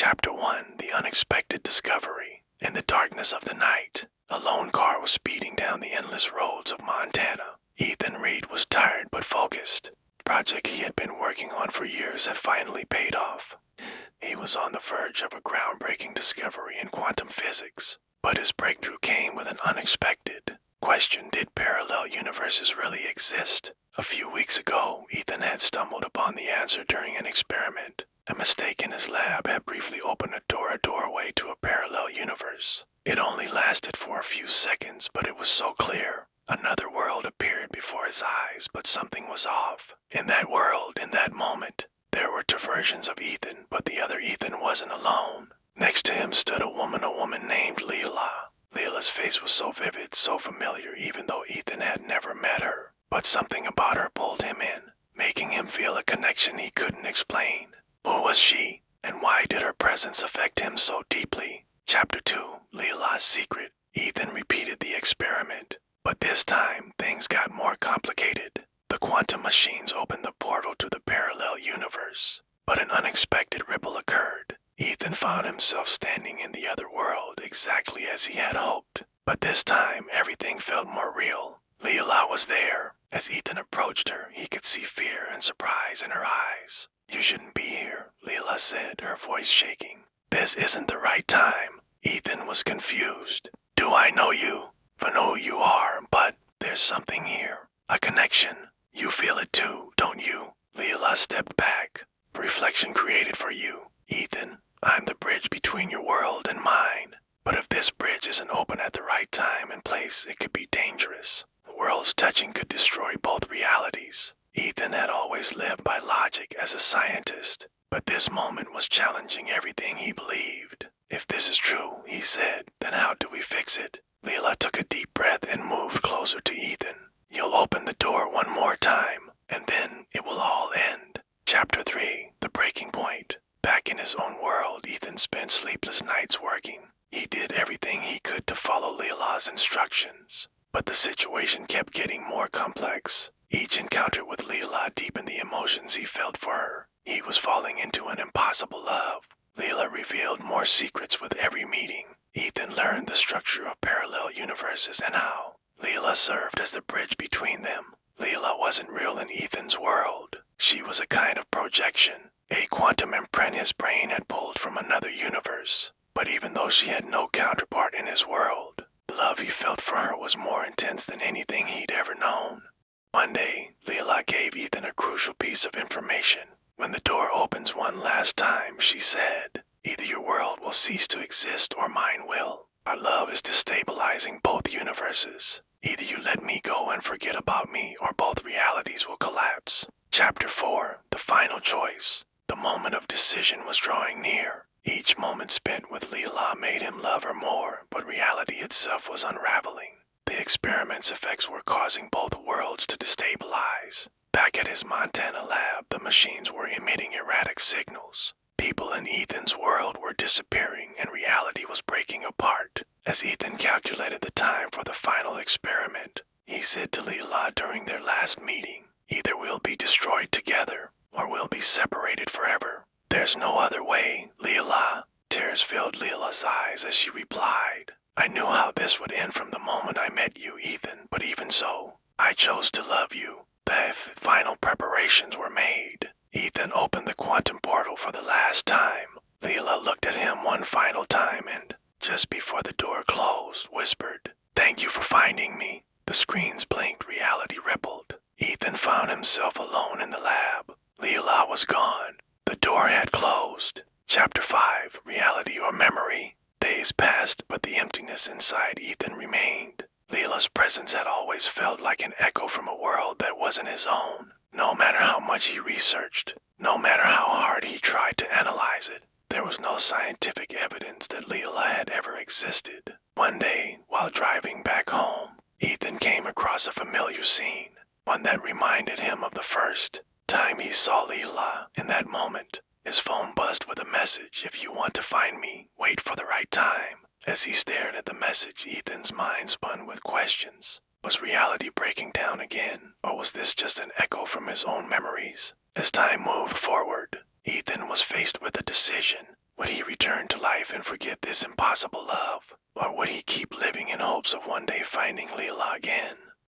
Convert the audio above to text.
Chapter 1, The Unexpected Discovery. In the darkness of the night, a lone car was speeding down the endless roads of Montana. Ethan Reed was tired but focused. The project he had been working on for years had finally paid off. He was on the verge of a groundbreaking discovery in quantum physics, but his breakthrough came with an unexpected question: did parallel universes really exist? A few weeks ago, Ethan had stumbled upon the answer during an experiment. A mistake in his lab had briefly opened a doorway to a parallel universe. It only lasted for a few seconds, but it was so clear. Another world appeared before his eyes, but something was off. In that world, in that moment, there were two versions of Ethan, but the other Ethan wasn't alone. Next to him stood a woman named Lila. Lila's face was so vivid, so familiar, even though Ethan had never met her. But something about her pulled him in, making him feel a connection he couldn't explain. Who was she, and why did her presence affect him so deeply? Chapter 2, Lila's Secret. Ethan repeated the experiment, but this time things got more complicated. The quantum machines opened the portal to the parallel universe, but an unexpected ripple occurred. Ethan found himself standing in the other world exactly as he had hoped, but this time everything felt more real. Lila was there. As Ethan approached her, he could see fear and surprise in her eyes. "You shouldn't be here," Lila said, her voice shaking. "This isn't the right time." Ethan was confused. "Do I know you?" "I know who you are, but there's something here. A connection. You feel it too, don't you?" Lila stepped back. "Reflection created for you. Ethan, I'm the bridge between your world and mine. But if this bridge isn't open at the right time and place, it could be dangerous. Worlds touching could destroy both realities." Ethan had always lived by logic as a scientist, but this moment was challenging everything he believed. "If this is true," he said, "then how do we fix it?" Lila took a deep breath and moved closer to Ethan. "You'll open the door one more time, and then it will all end." Chapter 3, The Breaking Point. Back in his own world, Ethan spent sleepless nights working. He did everything he could to follow Lila's instructions, but the situation kept getting more complex. Each encounter with Lila deepened the emotions he felt for her. He was falling into an impossible love. Lila revealed more secrets with every meeting. Ethan learned the structure of parallel universes and how Lila served as the bridge between them. Lila wasn't real in Ethan's world. She was a kind of projection, a quantum imprint his brain had pulled from another universe. But even though she had no counterpart in his world, the love he felt for her was more intense than anything he'd ever known. One day, Lila gave Ethan a crucial piece of information. "When the door opens one last time," she said, "either your world will cease to exist or mine will. Our love is destabilizing both universes. Either you let me go and forget about me, or both realities will collapse." Chapter 4, The Final Choice. The moment of decision was drawing near. Each moment spent with Lila made him love her more, but reality itself was unraveling. The experiment's effects were causing both worlds to destabilize. Back at his Montana lab, the machines were emitting erratic signals. People in Ethan's world were disappearing and reality was breaking apart. As Ethan calculated the time for the final experiment, he said to Lila during their last meeting, "Either we'll be destroyed together, or we'll be separated forever. There's no other way, Lila." Tears filled Lila's eyes as she replied, "I knew how this would end from the moment I met you, Ethan, but even so, I chose to love you." The final preparations were made. Ethan opened the quantum portal for the last time. Lila looked at him one final time and, just before the door closed, whispered, "Thank you for finding me." The screens blinked, reality rippled. Ethan found himself alone in the lab. Lila was gone. The door had closed. Chapter 5, Reality or Memory. Days passed, but the emptiness inside Ethan remained. Lila's presence had always felt like an echo from a world that wasn't his own. No matter how much he researched, no matter how hard he tried to analyze it, there was no scientific evidence that Lila had ever existed. One day, while driving back home, Ethan came across a familiar scene, one that reminded him of the first time he saw Lila. In that moment, his phone buzzed with a message: "If you want to find me, wait for the right time." As he stared at the message, Ethan's mind spun with questions. Was reality breaking down again, or was this just an echo from his own memories? As time moved forward, Ethan was faced with a decision. Would he return to life and forget this impossible love? Or would he keep living in hopes of one day finding Lila again?